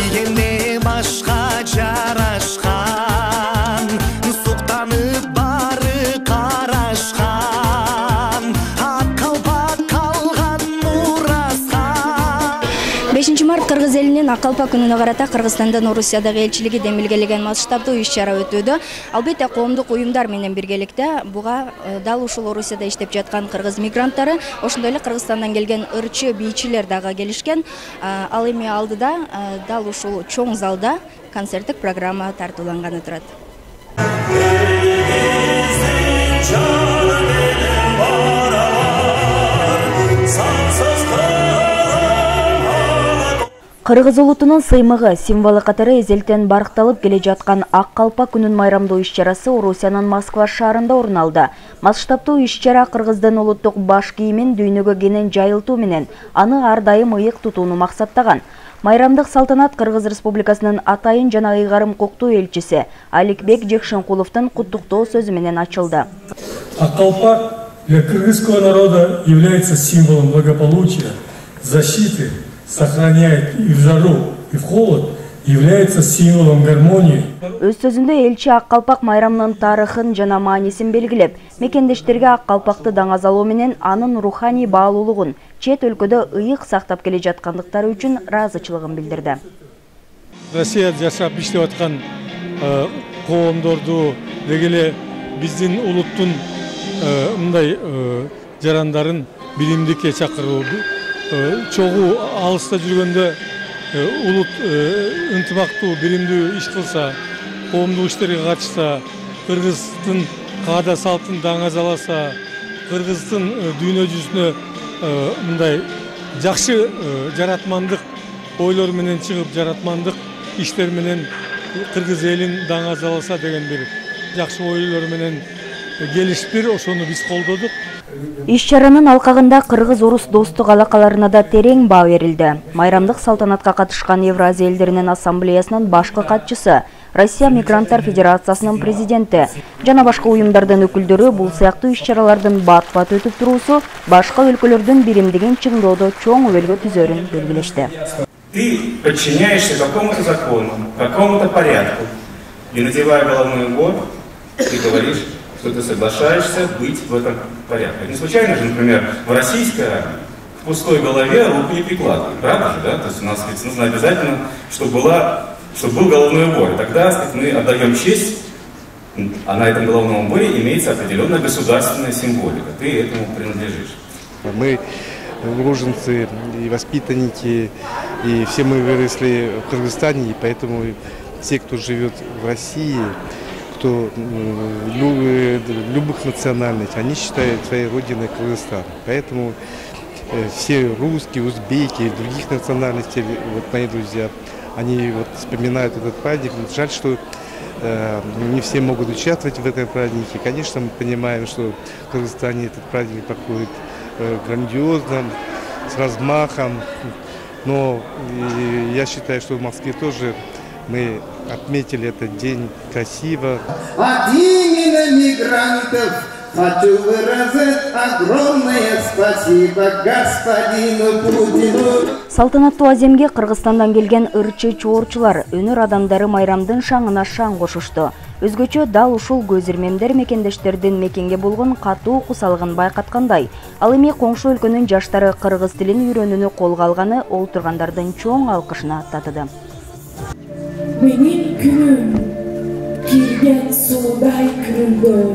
сүйгенде башка жарашкан, суктанып бары карашкан, ак калпак калган мураска. 5 март Кыргыз элинин ак калпак күнүнө карата Кыргызстандын Орусиядагы элчилиги демилгелеген масштабдуу иш-чара өтүүдө. Албетте коомдук уюмдар менен биргеликте буга дал ушул Орусияда иштеп жаткан кыргыз мигранттары, ошондой эле Кыргызстандан келген ырчы бийчилер дагы келишкен. Ал эми алдыда дал ушул чоң залда концерттик программа тартууланганы турат. Кыргыз улутунун сыймыгы, символу катары эзелтен баркталып келе жаткан ак калпак күнүн майрамдоо иш-чарасы Орусиянын Москва шаарында орун алды. Масштабдуу иш-чара Кыргыздын улуттук баш кийимин дүйнөгө кенен жайылтуу менен аны ар дайым ыйык тутууну максаттаган. Майрамдык салтанат Кыргыз Республикасынын атайын жана ыйгарым укуктуу элчиси Аликбек Жекшенкуловдун куттуктоо сөзү менен ачылды. Ак калпак для кыргызского народа является символом благополучия, защиты, сохраняет и в жару, и в холод, является символом гармонии. Өз сөзүндө элчи ак калпак майрамынын тарыхын жана маанисин белгилеп, мекендештерге ак калпакты даңазалоо менен анын руханий баалуулугун чет өлкөдө ыйык сактап келе жаткандыктары үчүн ыраазычылыгын билдирди. Россияда жашап иштеп аткан коомдорду дегеле биздин улуттун мындай жарандарын биримдикке чакыруу, чогуу алыста жүргөндө улут ынтымактуу биримдүү иш кылса, коомдук иштерге катышса, Кыргыздын каада салтын даңазаласа, Кыргыздын дүйнө жүзүнө мындай жакшы жаратмандык ойлор менен чыгып, жаратмандык иштер менен Кыргыз элин даңазаласа деген бир жакшы ойлор менен келишпир, ошону биз колдодук. Иш-чаранын алкагында кыргыз-орус достук алакаларына да терең баа берилди. Майрамдык салтанатка катышкан Евразия элдеринин ассамблеясынын башкы катчысы, Россия Мигранттар Федерациясынын президенти жана башка уюмдардын өкүлдөрү бул сыяктуу иш-чаралардын бат-бат өтүп туруусу башка өлкөлөрдүн биримдигин чыңдоодо чоң өбөлгө түзөрүн белгилешти. Ты подчиняешься какому-то закону, какому-то порядку, и надевая головной убор, ты говоришь, что ты соглашаешься быть в этом порядке. Не случайно же, например, в российской армии в пустой голове руку не прикладывают, правда же, да? То есть у нас нужно обязательно, чтобы был головной убор. И тогда, сказать, мы отдаем честь, а на этом головном уборе имеется определенная государственная символика. Ты этому принадлежишь. Мы уроженцы и воспитанники, и все мы выросли в Кыргызстане, и поэтому те, кто живет в России, кто любых национальностей, они считают своей родиной Кыргызстан. Поэтому все русские, узбеки и других национальностей, вот мои друзья, они вот вспоминают этот праздник. Жаль, что не все могут участвовать в этом празднике. Конечно, мы понимаем, что в Кыргызстане этот праздник проходит грандиозно, с размахом, но я считаю, что в Москве тоже мы отметили этот день красиво. От имени мигрантов хочу выразить огромное спасибо господину Путину. Салтанаттуу аземге Кыргызстандан келген ырчы чоорчулар, өнөр адамдары майрамдын шаңына шаң кошушту. Өзгөчө дал ушул көз ирмемдер мекендештердин мекенге болгон катуу кусалыгын байкаткандай, ал эми коңшу өлкөнүн жаштары кыргыз тилин үйрөнүүнү колго алганы олтургандардын чоң алкышына татыды. Benim günüm girgen suday kırılböy.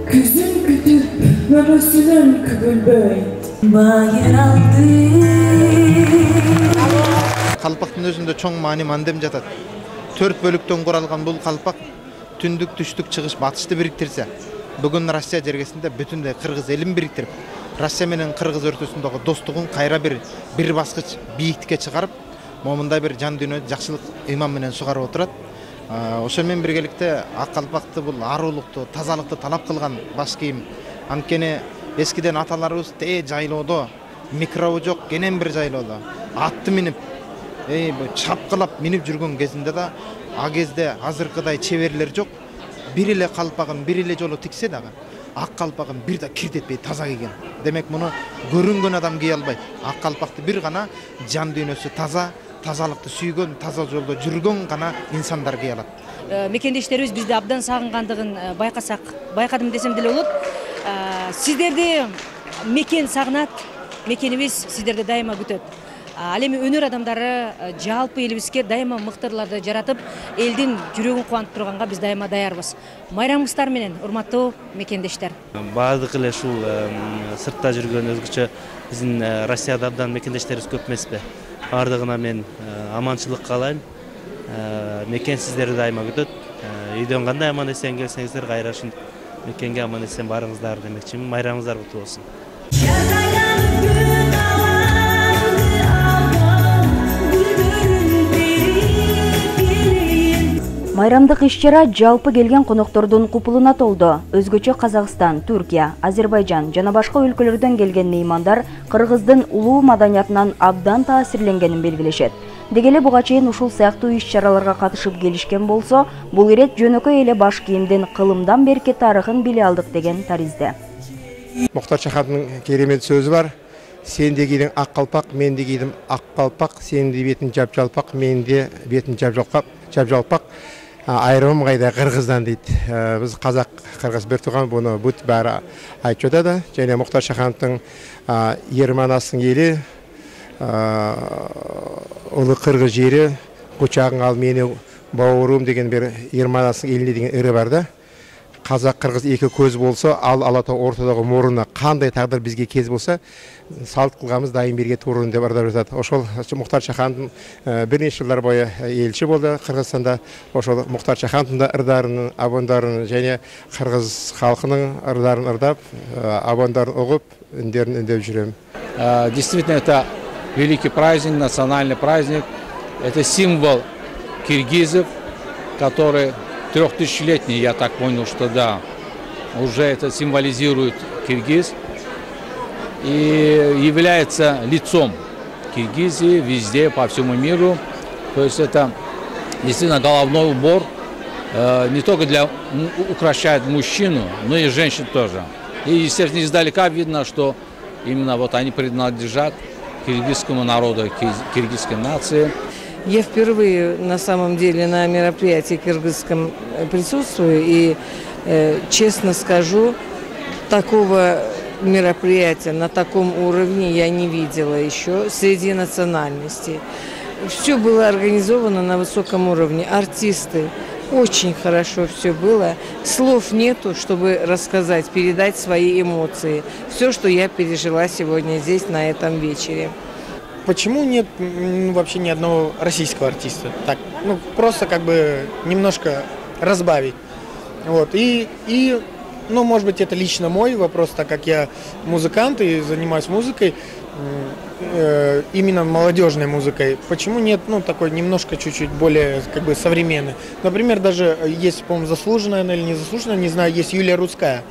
Küzüm kütüp mömösünün kügülböy. Bayır aldı. Kalpaktın özünde çoğun mani mandem jatat. 4 bölükten kuralgan bul kalpak tündük düştük çıkış batışты biriktirse. Bugün Rusya jergesinde bütünde Kırgız elin biriktirip Rusya menen Kırgız örtüsündeki dostluğun kayra bir basqıç biyiktikке çıkarıp момундай бир жан дүйнө жакшылык ыйман менен сугарып отурат. Ошол менен биргеликте ак калпакты бул аруулукту, тазалыкты талап кылган баш кийим. Анткени эскиден аталарыбыз жайлоодо микробу жок, кенен бир жайлоодо атты минип, чапкылап минип жүргөн кезинде да а кезде азыркыдай чеберлер жок. Бир эле калпагын бир эле жолу тиксе дагы ак калпагын бир да киртетпей таза кийген. Демек муну көрүнгөн адам кие албайт. Ак калпакты бир гана жан дүйнөсү таза, тазалыкты сүйгөн, таза жолдо жүргөн гана инсандар кие алат. Мекендештерибиз бизди абдан сагынгандыгын байкадым десем деле болот. Сиздерди мекен сагынат, мекенибиз сиздерди дайыма күтөт. Ал эми өнөр адамдары жалпы элибизге дайыма мыктырларды жаратып, элдин жүрөгүн кубантып турганга биз дайыма даярбыз. Майрамыңыздар менен, урматтуу мекендештер. Баардык эле ушул сыртта жүргөн өзгөчө биздин Россияда абдан мекендештерибиз көп эмеспи. Баардыгына мен аманчылык каалайм. Мекен сиздерди дайыма күтөт. Үйдөн кандай аман эсен келсеңиздер, кайра ушул мекенге аман эсен барыңыздар демекчимин. Майрамыңыздар куттуу болсун. Майрамдык иш-чара жалпы келген коноктордун купулуна толду. Өзгөчө Казакстан, Түркия, Азербайжан жана башка өлкөлөрдөн келген меймандар кыргыздын улуу маданиятынан абдан таасирленгенин белгилешет. Дегеле буга чейин ушул сыяктуу иш-чараларга катышып келишкен болсо, бул ирет жөнөкөй эле баш кийимдин кылымдан берки тарыхын биле алдык деген таризде. Мухтар Чахановдун керемет сөзү бар. Сен де кийдиң ак калпак, мен де кийдим ак калпак, сен де бетиң жапжалпак, мен де бетиң жапжалпак. Айрымым кайда кыргыздан дейт. Биз казак кыргыз бир тууган буну бүт баары айтып жатады. Жана Мухтар Чахановдун Ерманастын эли, улы кыргыз жери, кучагың ал мени бауырым деген бир Ерманастын элине деген ыры бар да. Казак кыргыз эки көз болсо, ал алата ортодогу мурунна кандай тагдыр бизге кез болса, салт кылганыбыз дайым бирге турун деп ырдап жатат. Ошол Мухтар Чахановдун бир нече жылдар бою элчи болду Кыргызстанда. Ошол Мухтар Чахановдун да ырдарын, абондарын және кыргыз халкынын ырдарын ырдап, абондарын угуп, үндөрүн үндөп жүрөм. Действительно, это великий праздник, национальный праздник. Это символ киргизов, который 3000-летний, я так понял, что да, уже это символизирует Киргиз и является лицом Киргизии везде, по всему миру. То есть это действительно головной убор, не только украшает мужчину, но и женщин тоже. И, естественно, издалека видно, что именно вот они принадлежат киргизскому народу, киргизской нации. Я впервые на самом деле на мероприятии кыргызском присутствую и, честно скажу, такого мероприятия на таком уровне я не видела еще среди национальностей. Все было организовано на высоком уровне, артисты, очень хорошо все было. Слов нету, чтобы рассказать, передать свои эмоции. Все, что я пережила сегодня здесь на этом вечере. Почему нет вообще ни одного российского артиста? Так, просто как бы немножко разбавить. Вот. И может быть, это лично мой вопрос, так как я музыкант и занимаюсь музыкой, именно молодежной музыкой. Почему нет, такой немножко чуть-чуть более как бы современный? Например, даже есть, по-моему, заслуженная или не заслуженная, не знаю, есть Юлия Рудская.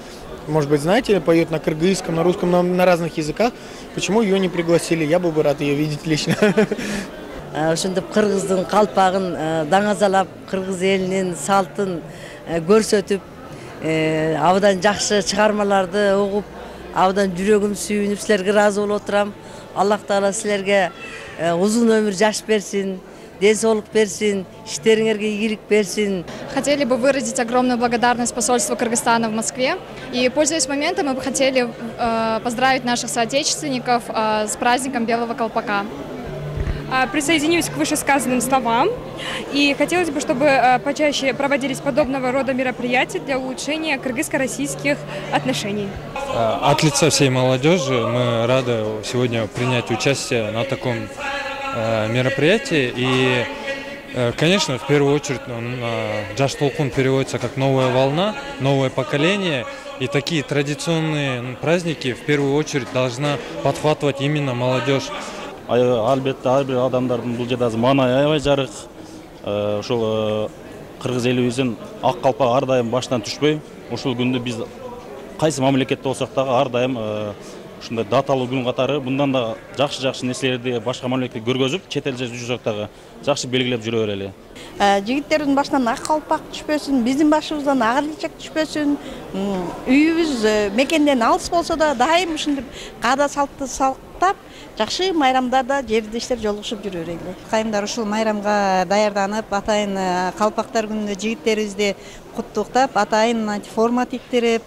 Может быть, знаете, поет на кыргызском, на русском, на разных языках. Почему ее не пригласили? Я был бы рад ее видеть лично. Ошондоп кыргыздын калпагын даңазалап, кыргыз элинин салтын көрсөтүп, абдан жакшы чыгармаларды угуп, абдан жүрөгүм сүйүнүп силерге ыраазы болуп отурам. Аллах Таала силерге узун өмүр жаш берсин. Денсаулык берсин, иштериңерге ийгилик берсин. Хотели бы выразить огромную благодарность посольству Кыргызстана в Москве. И, пользуясь моментом, мы бы хотели поздравить наших соотечественников с праздником Белого колпака. Присоединюсь к вышесказанным словам. И хотелось бы, чтобы почаще проводились подобного рода мероприятия для улучшения кыргызско-российских отношений. От лица всей молодежи мы рады сегодня принять участие на таком мероприятие. И, конечно, в первую очередь Жаш толкун переводится как новая волна, новое поколение. И такие традиционные праздники в первую очередь должна подхватывать именно молодежь. Албетте ар бир адамдардын бул жерде маанай аябай жарык. Ошол кыргыз элибиздин ак калпак ар дайым баштан түшпөй. Ушул күндү биз кайсы мамлекетте болсок дагы ар дайым ушундай даталуу күн катары мындан да жакшы нерселерди башка мамлекетте көргөзүп, чет элде жүрсөк дагы жакшы белгилеп жүрө берели. Жигиттердин башынан ак калпак түшпөсүн, биздин башыбыздан ак элчек түшпөсүн. Үйүбүз мекенден алыс болсо да дайым ушинтип каада салтты куттуктап, жакшы майрамдарда жердештер жолугушуп жүрөр эле. Кайымдар ушул майрамга даярданып, атайын калпактар күнүндө жигиттерибизди куттуктап, атайын форма тиктирип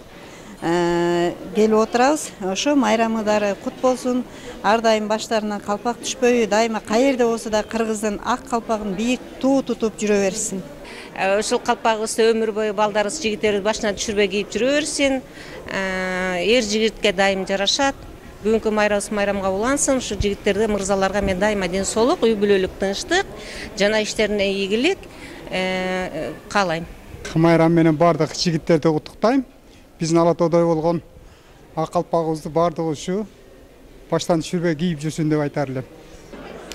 келип отурабыз. Ошо майрамдары кут болсун. Ар дайым баштарынан калпак түшпөйү, дайыма каерде болсо да кыргыздын ак калпагын бийик туу тутуп жүрө берсин. Ушул калпагыбызды өмүр бою балдарыбыз, жигиттерибиз башынан түшүрбөй кийип жүрө берсин. Эр жигитке дайым жарашат. Бүгүнкү майрамга улансын. Ушу жигиттерге, мырзаларга мен дайыма ден соолук, үй бүлөлүк тынчтык, жана иштерине ийгилик каалайм. Майрам менен бардык жигиттерди куттуктайм. Биздин ала тоодой болгон ак калпагыбызды бардыгы ушу баштан түшүрбөй кийип жүрсүн деп айтар элем.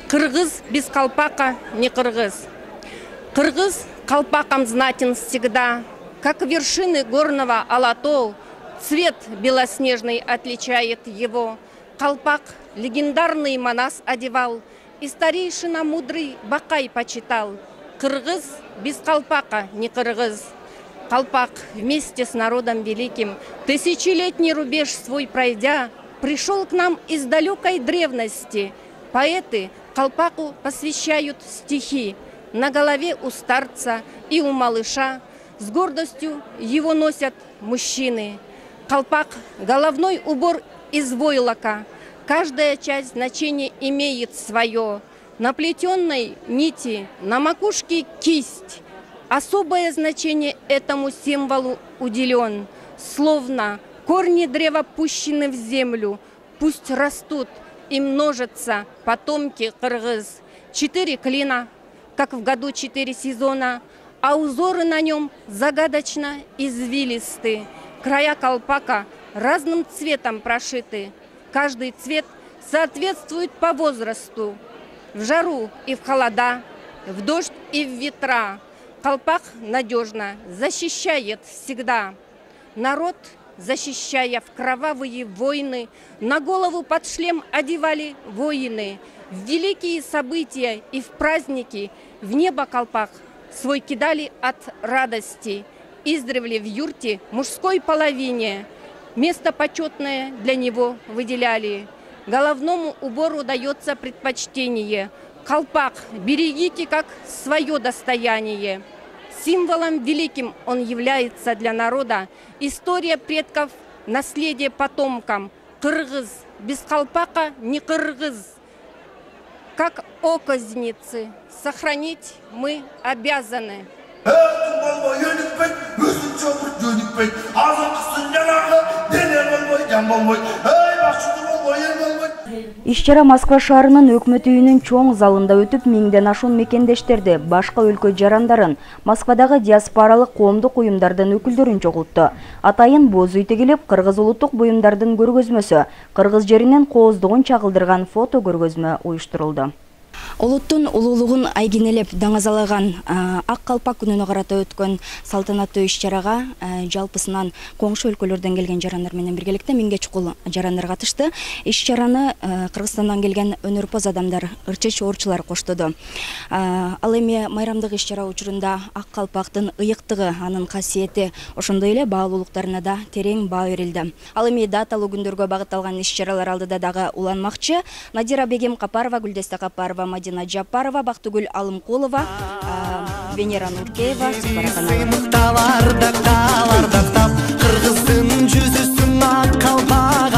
Кыргыз без колпака не кыргыз. Кыргыз колпаком знатен всегда, как вершины горного Алатау, цвет белоснежный отличает его. Колпак легендарный Манас одевал, и старейшина мудрый Бакай почитал. Кыргыз без колпака не кыргыз. Колпак вместе с народом великим, тысячелетний рубеж свой пройдя, пришел к нам из далекой древности. Поэты колпаку посвящают стихи. На голове у старца и у малыша с гордостью его носят мужчины. Колпак – головной убор из войлока. Каждая часть значения имеет свое. На плетенной нити, на макушке кисть. Особое значение этому символу уделен. Словно корни древа пущены в землю. Пусть растут и множатся потомки кыргыз. 4 клина, как в году 4 сезона, а узоры на нем загадочно извилисты. Края колпака разным цветом прошиты. Каждый цвет соответствует по возрасту. В жару и в холода, в дождь и в ветра. Колпак надежно защищает всегда. Народ, защищая в кровавые войны, на голову под шлем одевали воины. В великие события и в праздники в небо колпак свой кидали от радости. Издревле в юрте мужской половине место почетное для него выделяли. Головному убору дается предпочтение. Колпак берегите как свое достояние. Символом великим он является для народа. История предков, наследие потомкам. Кыргыз без колпака не кыргыз. Как око-зеницы сохранить мы обязаны. Иш-чара Москва шаарынын өкмөт үйүнүн чоң залында өтүп, миңден ашуун мекендештерди, башка өлкө жарандарын, Москвадагы диаспоралык коомдук уюмдардын өкүлдөрүн чогултту. Атайын боз үй тегилип, кыргыз улуттук буюмдардын көргөзмөсү, кыргыз жеринин кооздугун чагылдырган фото көргөзмө уюштурулду. Улуттун улуулугун айгинелеп даңазалаган ак калпак күнүнө карата өткөн салтанаттуу иш-чарага жалпысынан коңшу өлкөлөрдөн келген жарандар менен биргеликте 1000ге чукул жарандар катышты. Иш-чараны Кыргызстандан келген өнөрпоз адамдар, ырчы чоорчулар коштоду. Ал эми майрамдык иш-чара учурунда ак калпактын ыйыктыгы, анын касиети, ошондой эле баалуулуктарына да терең баа берилди. Ал эми даталуу күндөргө багытталган иш-чаралар алдыда дагы уланмакчы. Надира Бегем Капарова, Гүлдесте Капарова, Мадина Джапарова, Бактыгүл Алымкулова, Венера Нуркеева, Кыргыздын жүзүсүн ак калпак